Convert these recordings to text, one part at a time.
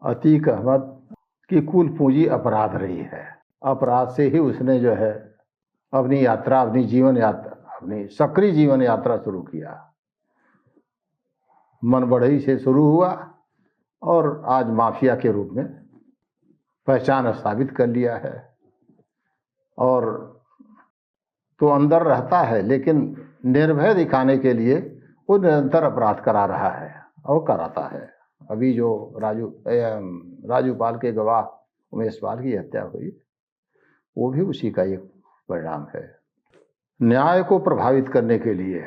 अतीक अहमद की कुल पूंजी अपराध रही है। अपराध से ही उसने जो है अपनी यात्रा, अपनी सक्रिय जीवन यात्रा शुरू किया। मन बढ़ई से शुरू हुआ और आज माफिया के रूप में पहचान स्थापित कर लिया है। और तो अंदर रहता है, लेकिन निर्भय दिखाने के लिए वो निरंतर अपराध करा रहा है और कराता है। अभी जो राजू पाल के गवाह उमेश पाल की हत्या हुई, वो भी उसी का एक परिणाम है। न्याय को प्रभावित करने के लिए,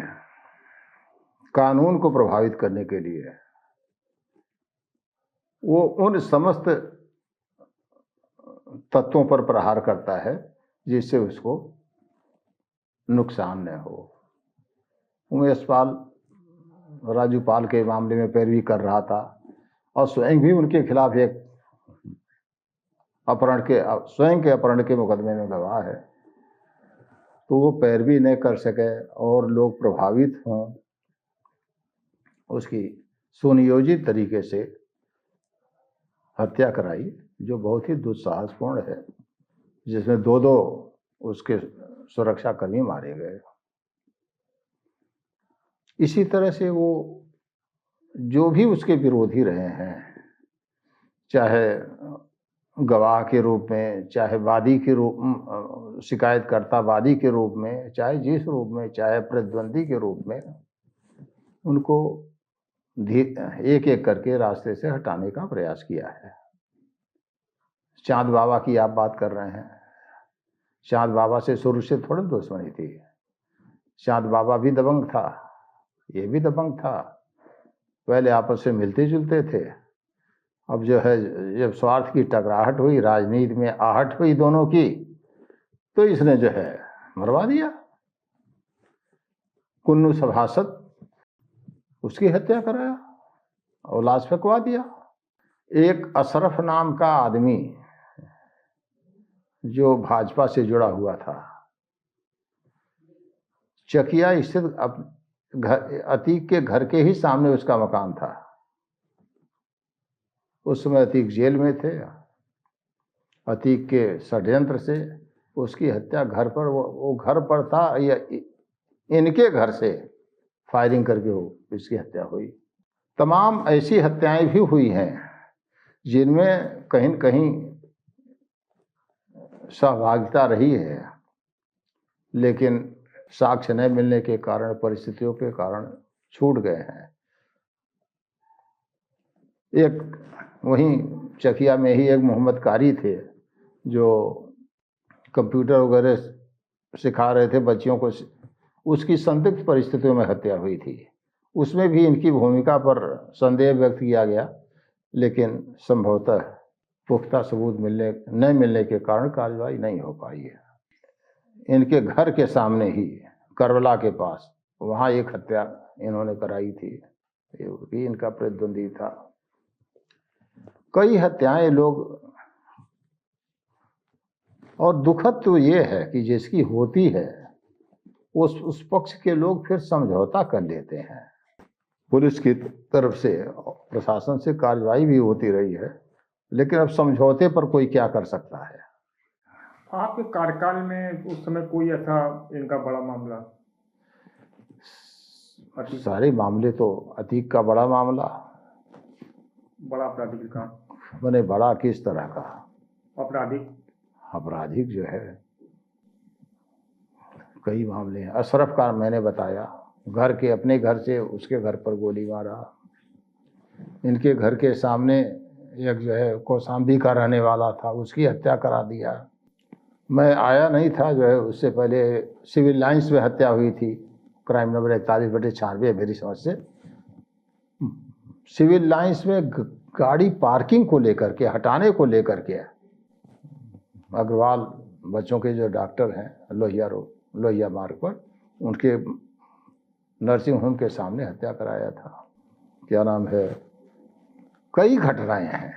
कानून को प्रभावित करने के लिए वो उन समस्त तत्वों पर प्रहार करता है जिससे उसको नुकसान न हो। उमेश पाल राजू पाल के मामले में पैरवी कर रहा था और स्वयं भी उनके खिलाफ एक स्वयं के अपहरण के मुकदमे में गवाह है। तो वो पैरवी न कर सके और लोग प्रभावित हों, उसकी सुनियोजित तरीके से हत्या कराई, जो बहुत ही दुस्साहसपूर्ण है, जिसमें दो उसके सुरक्षाकर्मी मारे गए। इसी तरह से वो जो भी उसके विरोधी रहे हैं, चाहे गवाह के रूप में, चाहे वादी के रूप, शिकायतकर्ता वादी के रूप में, चाहे जिस रूप में, चाहे प्रतिद्वंदी के रूप में, उनको एक एक करके रास्ते से हटाने का प्रयास किया है। चांद बाबा की आप बात कर रहे हैं। चांद बाबा से शुरू से थोड़ी दुश्मनी थी। चांद बाबा भी दबंग था, ये भी दबंग था। पहले आपस में मिलते जुलते थे। अब जो है, जब स्वार्थ की टकराहट हुई, राजनीति में आहट हुई दोनों की, तो इसने जो है मरवा दिया। कुन्नू सभासद, उसकी हत्या कराया और लाश फेंकवा दिया। एक अशरफ नाम का आदमी जो भाजपा से जुड़ा हुआ था, चकिया स्थित अतीक के घर के ही सामने उसका मकान था। उस समय अतीक जेल में थे। अतीक के षड्यंत्र से उसकी हत्या घर पर, वो घर पर था या इनके घर से फायरिंग करके इसकी हत्या हुई। तमाम ऐसी हत्याएं भी हुई हैं जिनमें कहीं न कहीं सहभागिता रही है, लेकिन साक्ष्य न मिलने के कारण, परिस्थितियों के कारण छूट गए हैं। एक वहीं चकिया में ही एक मोहम्मद कारी थे जो कंप्यूटर वगैरह सिखा रहे थे बच्चियों को। उसकी संदिग्ध परिस्थितियों में हत्या हुई थी। उसमें भी इनकी भूमिका पर संदेह व्यक्त किया गया, लेकिन संभवतः पुख्ता सबूत न मिलने के कारण कार्रवाई नहीं हो पाई है। इनके घर के सामने ही, करबला के पास, वहाँ एक हत्या इन्होंने कराई थी। ये भी इनका प्रतिद्वंदी था। कई हत्याएं लोग, और दुखद तो ये है कि जिसकी होती है उस पक्ष के लोग फिर समझौता कर लेते हैं। पुलिस की तरफ से, प्रशासन से कार्रवाई भी होती रही है, लेकिन अब समझौते पर कोई क्या कर सकता है। आपके कार्यकाल में उस समय कोई ऐसा इनका बड़ा मामला? सारे मामले तो अतीक का बड़ा मामला। बड़ा आपराधिक का मैंने बड़ा किस तरह का? आपराधिक जो है कई मामले हैं। अशरफ का मैंने बताया, घर के, अपने घर से उसके घर पर गोली मारा। इनके घर के सामने एक जो है कौशाम्बी का रहने वाला था, उसकी हत्या करा दिया। मैं आया नहीं था, जो है उससे पहले सिविल लाइंस में हत्या हुई थी, क्राइम नंबर 41/96 मेरी समझ से। सिविल लाइंस में गाड़ी पार्किंग को लेकर के, हटाने को लेकर के, अग्रवाल बच्चों के जो डॉक्टर हैं लोहिया मार्ग पर, उनके नर्सिंग होम के सामने हत्या कराया था। क्या नाम है, कई घटनाएं हैं।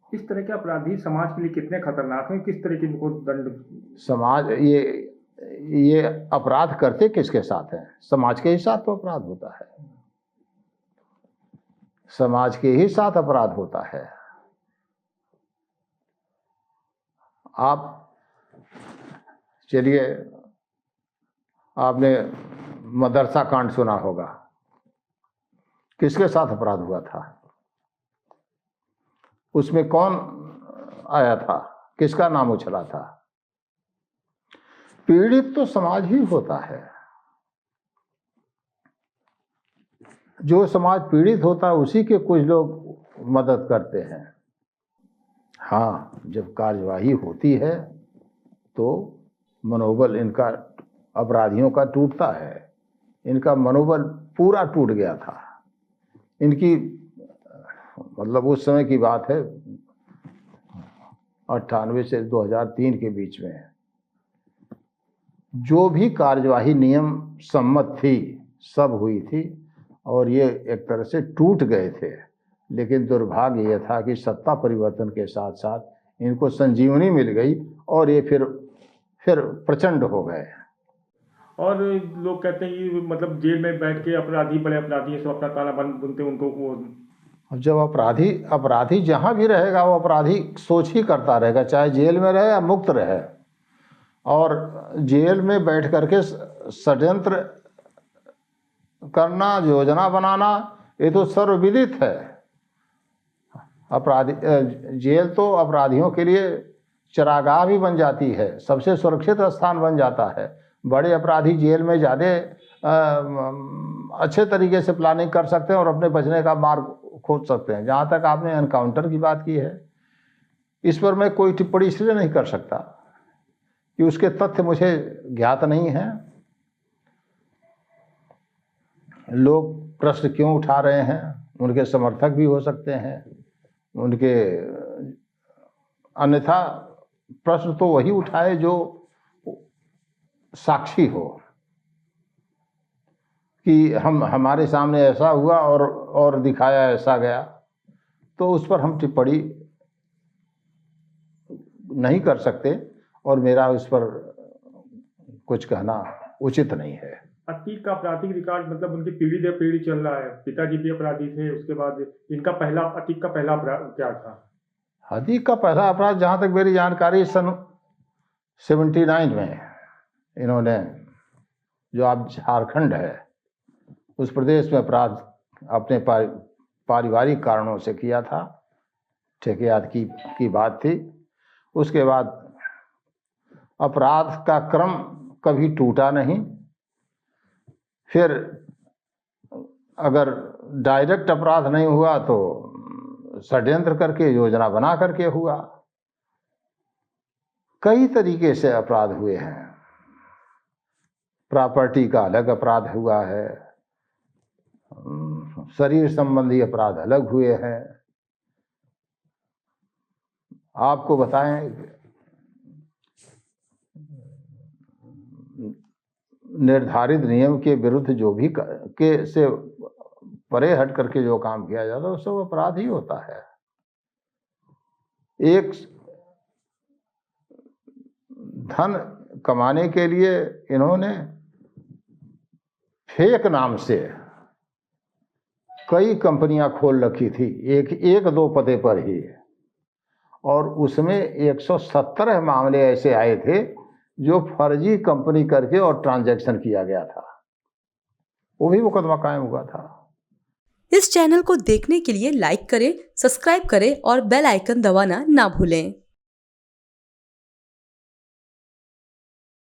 इस तरह के अपराधी समाज के लिए कितने खतरनाक हैं? किस तरह की इनको दंड? समाज, ये अपराध करते किसके साथ हैं? समाज के ही साथ तो अपराध होता है। समाज के ही साथ अपराध होता है। आप चलिए, आपने मदरसा कांड सुना होगा। किसके साथ अपराध हुआ था? उसमें कौन आया था? किसका नाम उछला था? पीड़ित तो समाज ही होता है। जो समाज पीड़ित होता है उसी के कुछ लोग मदद करते हैं। हाँ, जब कार्यवाही होती है तो मनोबल इनका, अपराधियों का टूटता है। इनका मनोबल पूरा टूट गया था। इनकी मतलब उस समय की बात है, 98 से 2003 के बीच में जो भी कार्यवाही नियम सम्मत थी सब हुई थी और ये एक तरह से टूट गए थे। लेकिन दुर्भाग्य यह था कि सत्ता परिवर्तन के साथ साथ इनको संजीवनी मिल गई और ये फिर प्रचंड हो गए। और लोग कहते हैं कि मतलब जेल में बैठ के अपराधी, बड़े अपराधी सब अपना ताना बुनते उनको वो। जब अपराधी जहाँ भी रहेगा वो अपराधी सोच ही करता रहेगा, चाहे जेल में रहे या मुक्त रहे। और जेल में बैठ करके षड्यंत्र करना, योजना बनाना, ये तो सर्वविदित है। अपराधी जेल तो अपराधियों के लिए चरागाह भी बन जाती है, सबसे सुरक्षित स्थान बन जाता है। बड़े अपराधी जेल में ज़्यादा अच्छे तरीके से प्लानिंग कर सकते हैं और अपने बचने का मार्ग खोज सकते हैं। जहाँ तक आपने एनकाउंटर की बात की है, इस पर मैं कोई टिप्पणी इसलिए नहीं कर सकता कि उसके तथ्य मुझे ज्ञात नहीं हैं। लोग प्रश्न क्यों उठा रहे हैं, उनके समर्थक भी हो सकते हैं, उनके अन्यथा प्रश्न तो वही उठाए जो साक्षी हो कि हमारे सामने ऐसा हुआ और दिखाया ऐसा गया, तो उस पर हम टिप्पणी नहीं कर सकते और मेरा उस पर कुछ कहना उचित नहीं है। अतीक का आपराधिक रिकॉर्ड मतलब उनकी पीढ़ी दर पीढ़ी चल रहा है। पिताजी भी अपराधी थे, उसके बाद इनका अतीक का पहला अपराध क्या था? अतीक का पहला अपराध जहाँ तक मेरी जानकारी सन 79 में इन्होंने, जो आप झारखंड है उस प्रदेश में अपराध अपने पारिवारिक कारणों से किया था। ठेकेदार की बात थी। उसके बाद अपराध का क्रम कभी टूटा नहीं। फिर अगर डायरेक्ट अपराध नहीं हुआ तो षड्यंत्र करके, योजना बना करके हुआ। कई तरीके से अपराध हुए हैं। प्रॉपर्टी का अलग अपराध हुआ है, शरीर संबंधी अपराध अलग हुए हैं। आपको बताएं, निर्धारित नियम के विरुद्ध जो भी के से परे हट करके जो काम किया जाता है वो सब अपराध ही होता है। एक धन कमाने के लिए इन्होंने फेक नाम से कई कंपनियां खोल रखी थी, एक दो पते पर ही, और उसमें 117 मामले ऐसे आए थे जो फर्जी कंपनी करके और ट्रांजैक्शन किया गया था, वो भी मुकदमा कायम हुआ था। इस चैनल को देखने के लिए लाइक करें, सब्सक्राइब करें और बेल आइकन दबाना ना भूलें।